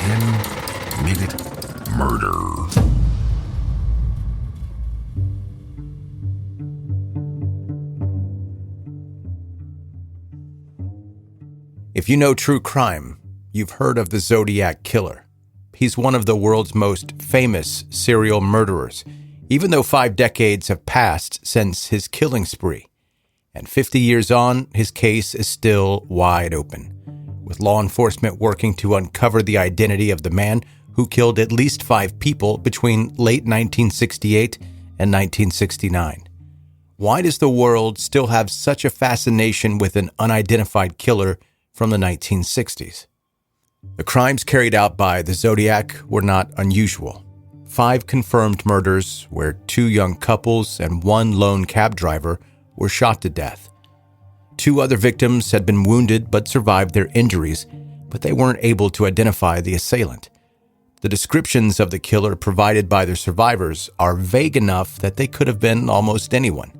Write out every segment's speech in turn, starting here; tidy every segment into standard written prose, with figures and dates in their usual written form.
10-minute murder. If you know true crime, you've heard of the Zodiac Killer. He's one of the world's most famous serial murderers, even though 5 decades have passed since his killing spree. And 50 years on, his case is still wide open, with law enforcement working to uncover the identity of the man who killed at least 5 people between late 1968 and 1969. Why does the world still have such a fascination with an unidentified killer from the 1960s? The crimes carried out by the Zodiac were not unusual. 5 confirmed murders where 2 young couples and 1 lone cab driver were shot to death. 2 other victims had been wounded but survived their injuries, but they weren't able to identify the assailant. The descriptions of the killer provided by their survivors are vague enough that they could have been almost anyone.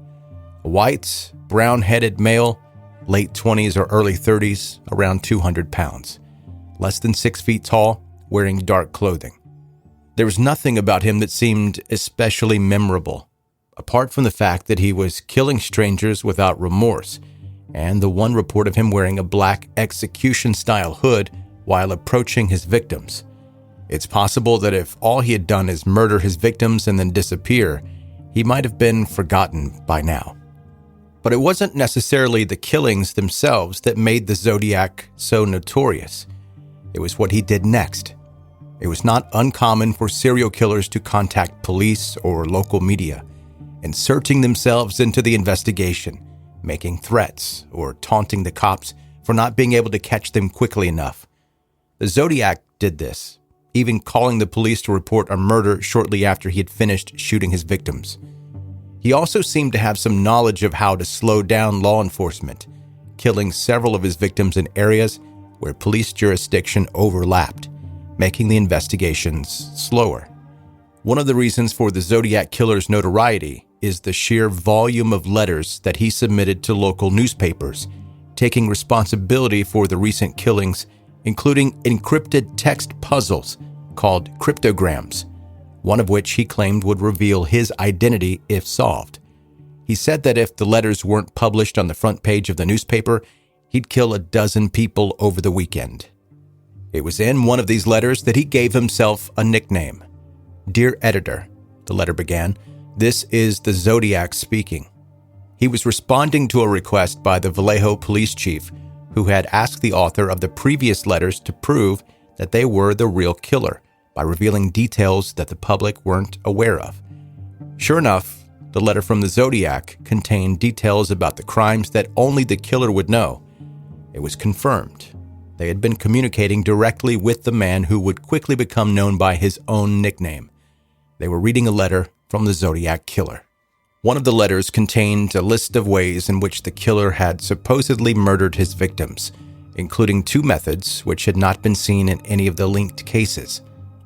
A white, brown-headed male, late 20s or early 30s, around 200 pounds. Less than 6 feet tall, wearing dark clothing. There was nothing about him that seemed especially memorable, apart from the fact that he was killing strangers without remorse, and the one report of him wearing a black execution-style hood while approaching his victims. It's possible that if all he had done is murder his victims and then disappear, he might have been forgotten by now. But it wasn't necessarily the killings themselves that made the Zodiac so notorious. It was what he did next. It was not uncommon for serial killers to contact police or local media, inserting themselves into the investigation, making threats or taunting the cops for not being able to catch them quickly enough. The Zodiac did this, even calling the police to report a murder shortly after he had finished shooting his victims. He also seemed to have some knowledge of how to slow down law enforcement, killing several of his victims in areas where police jurisdiction overlapped, making the investigations slower. One of the reasons for the Zodiac Killer's notoriety is the sheer volume of letters that he submitted to local newspapers, taking responsibility for the recent killings, including encrypted text puzzles called cryptograms, one of which he claimed would reveal his identity if solved. He said that if the letters weren't published on the front page of the newspaper, he'd kill 12 people over the weekend. It was in one of these letters that he gave himself a nickname. "Dear Editor," the letter began, "this is the Zodiac speaking." He was responding to a request by the Vallejo police chief, who had asked the author of the previous letters to prove that they were the real killer by revealing details that the public weren't aware of. Sure enough, the letter from the Zodiac contained details about the crimes that only the killer would know. It was confirmed. They had been communicating directly with the man who would quickly become known by his own nickname. They were reading a letter from the Zodiac Killer. One of the letters contained a list of ways in which the killer had supposedly murdered his victims, including 2 methods which had not been seen in any of the linked cases: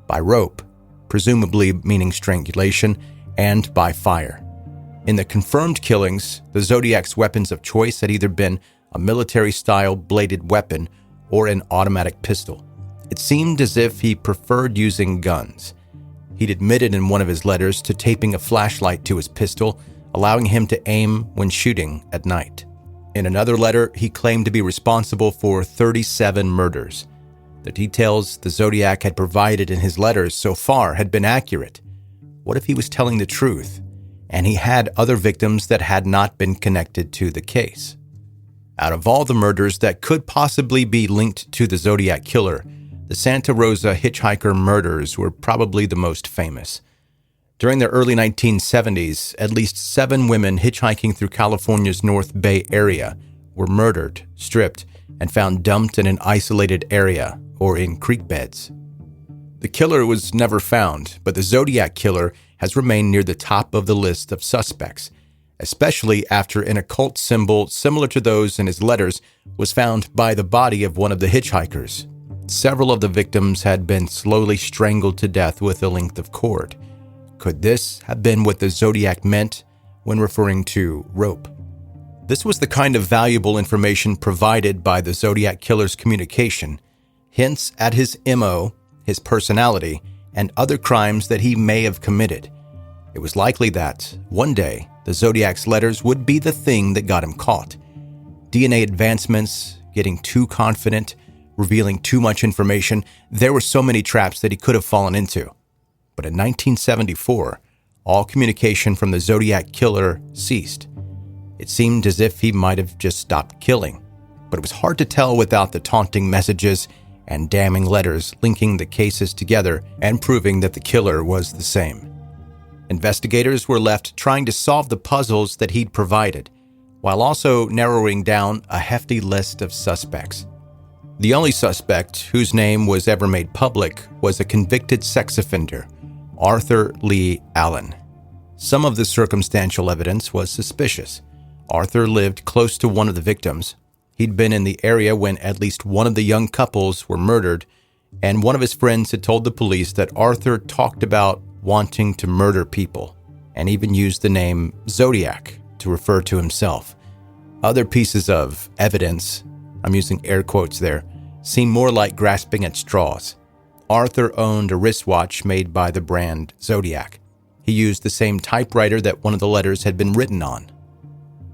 by rope, presumably meaning strangulation, and by fire. In the confirmed killings, the Zodiac's weapons of choice had either been a military-style bladed weapon or an automatic pistol. It seemed as if he preferred using guns. He'd admitted in one of his letters to taping a flashlight to his pistol, allowing him to aim when shooting at night. In another letter, he claimed to be responsible for 37 murders. The details the Zodiac had provided in his letters so far had been accurate. What if he was telling the truth, and he had other victims that had not been connected to the case? Out of all the murders that could possibly be linked to the Zodiac Killer, the Santa Rosa hitchhiker murders were probably the most famous. During the early 1970s, at least 7 women hitchhiking through California's North Bay area were murdered, stripped, and found dumped in an isolated area or in creek beds. The killer was never found, but the Zodiac Killer has remained near the top of the list of suspects, especially after an occult symbol similar to those in his letters was found by the body of one of the hitchhikers. Several of the victims had been slowly strangled to death with a length of cord. Could this have been what the Zodiac meant when referring to rope? This was the kind of valuable information provided by the Zodiac Killer's communication. Hints at his MO, his personality, and other crimes that he may have committed. It was likely that, one day, the Zodiac's letters would be the thing that got him caught. DNA advancements, getting too confident, revealing too much information, there were so many traps that he could have fallen into. But in 1974, all communication from the Zodiac Killer ceased. It seemed as if he might have just stopped killing, but it was hard to tell without the taunting messages and damning letters linking the cases together and proving that the killer was the same. Investigators were left trying to solve the puzzles that he'd provided, while also narrowing down a hefty list of suspects. The only suspect whose name was ever made public was a convicted sex offender, Arthur Lee Allen. Some of the circumstantial evidence was suspicious. Arthur lived close to one of the victims. He'd been in the area when at least one of the young couples were murdered, and one of his friends had told the police that Arthur talked about wanting to murder people, and even used the name Zodiac to refer to himself. Other pieces of evidence, I'm using air quotes there, seem more like grasping at straws. Arthur owned a wristwatch made by the brand Zodiac. He used the same typewriter that one of the letters had been written on.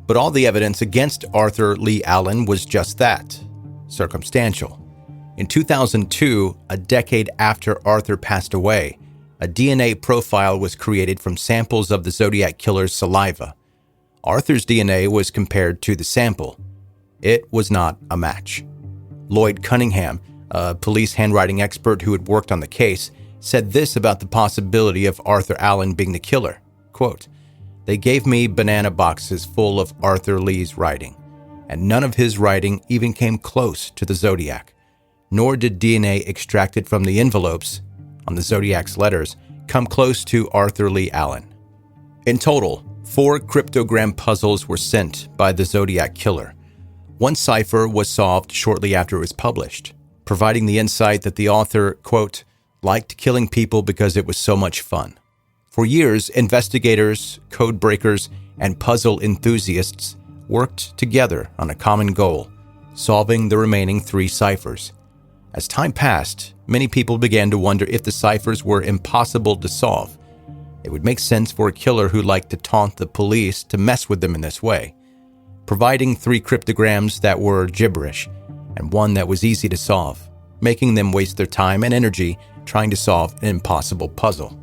But all the evidence against Arthur Lee Allen was just that, circumstantial. In 2002, a decade after Arthur passed away, a DNA profile was created from samples of the Zodiac Killer's saliva. Arthur's DNA was compared to the sample. It was not a match. Lloyd Cunningham, a police handwriting expert who had worked on the case, said this about the possibility of Arthur Allen being the killer. Quote, "They gave me banana boxes full of Arthur Lee's writing, and none of his writing even came close to the Zodiac, nor did DNA extracted from the envelopes on the Zodiac's letters come close to Arthur Lee Allen." In total, 4 cryptogram puzzles were sent by the Zodiac Killer. One cipher was solved shortly after it was published, providing the insight that the author, quote, "liked killing people because it was so much fun." For years, investigators, code breakers, and puzzle enthusiasts worked together on a common goal, solving the remaining 3 ciphers. As time passed, many people began to wonder if the ciphers were impossible to solve. It would make sense for a killer who liked to taunt the police to mess with them in this way, providing 3 cryptograms that were gibberish and one that was easy to solve, making them waste their time and energy trying to solve an impossible puzzle.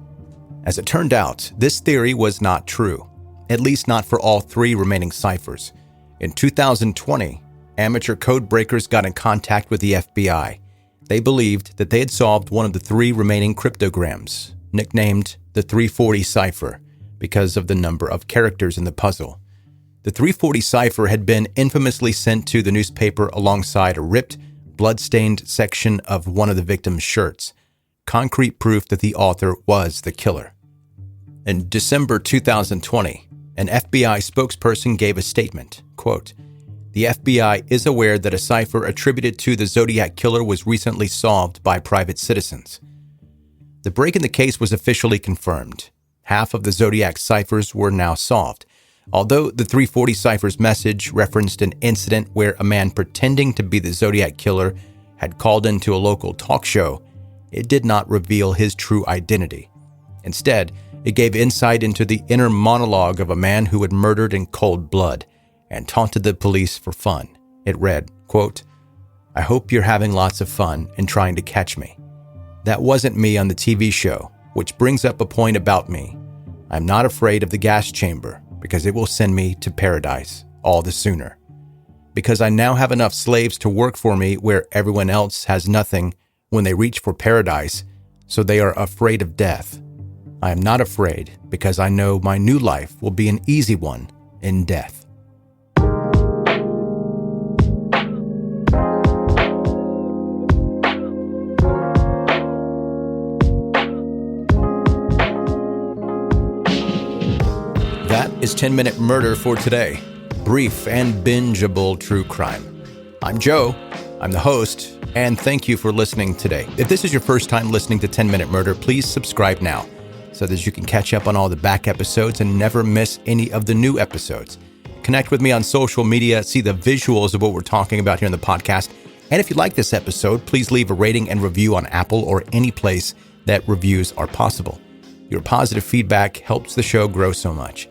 As it turned out, this theory was not true, at least not for all 3 remaining ciphers. In 2020, amateur code breakers got in contact with the FBI. They believed that they had solved one of the 3 remaining cryptograms, nicknamed the 340 cipher, because of the number of characters in the puzzle. The 340 cipher had been infamously sent to the newspaper alongside a ripped, blood-stained section of one of the victim's shirts, concrete proof that the author was the killer. In December 2020, an FBI spokesperson gave a statement, quote, "The FBI is aware that a cipher attributed to the Zodiac Killer was recently solved by private citizens." The break in the case was officially confirmed. Half of the Zodiac ciphers were now solved. Although the 340 cipher's message referenced an incident where a man pretending to be the Zodiac Killer had called into a local talk show, it did not reveal his true identity. Instead, it gave insight into the inner monologue of a man who had murdered in cold blood and taunted the police for fun. It read, quote, "I hope you're having lots of fun and trying to catch me. That wasn't me on the TV show, which brings up a point about me. I'm not afraid of the gas chamber because it will send me to paradise all the sooner. Because I now have enough slaves to work for me where everyone else has nothing when they reach for paradise, so they are afraid of death. I am not afraid because I know my new life will be an easy one in death." That is 10-Minute Murder for today. Brief and bingeable true crime. I'm Joe. I'm the host, and thank you for listening today. If this is your first time listening to 10-Minute Murder, please subscribe now so that you can catch up on all the back episodes and never miss any of the new episodes. Connect with me on social media, see the visuals of what we're talking about here in the podcast, And if you like this episode, please leave a rating and review on Apple or any place that reviews are possible. Your positive feedback helps the show grow so much.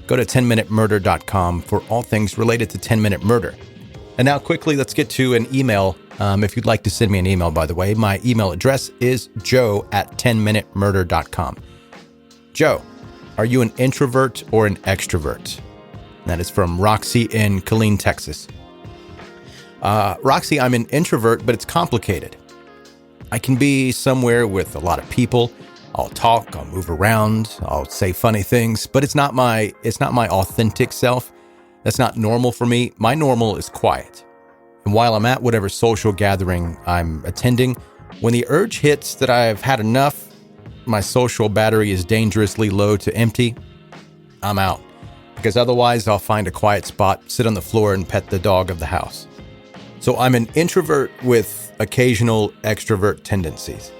Go to 10minutemurder.com for all things related to 10-Minute Murder. And now quickly, let's get to an email. If you'd like to send me an email, by the way, my email address is joe@10minutemurder.com. Joe, are you an introvert or an extrovert? That is from Roxy in Killeen, Texas. Roxy, I'm an introvert, but it's complicated. I can be somewhere with a lot of people. I'll talk, I'll move around, I'll say funny things, but it's not my authentic self. That's not normal for me. My normal is quiet. And while I'm at whatever social gathering I'm attending, when the urge hits that I've had enough, my social battery is dangerously low to empty, I'm out. Because otherwise I'll find a quiet spot, sit on the floor and pet the dog of the house. So I'm an introvert with occasional extrovert tendencies.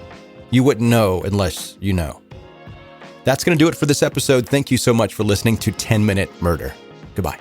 You wouldn't know unless you know. That's going to do it for this episode. Thank you so much for listening to 10-Minute Murder. Goodbye.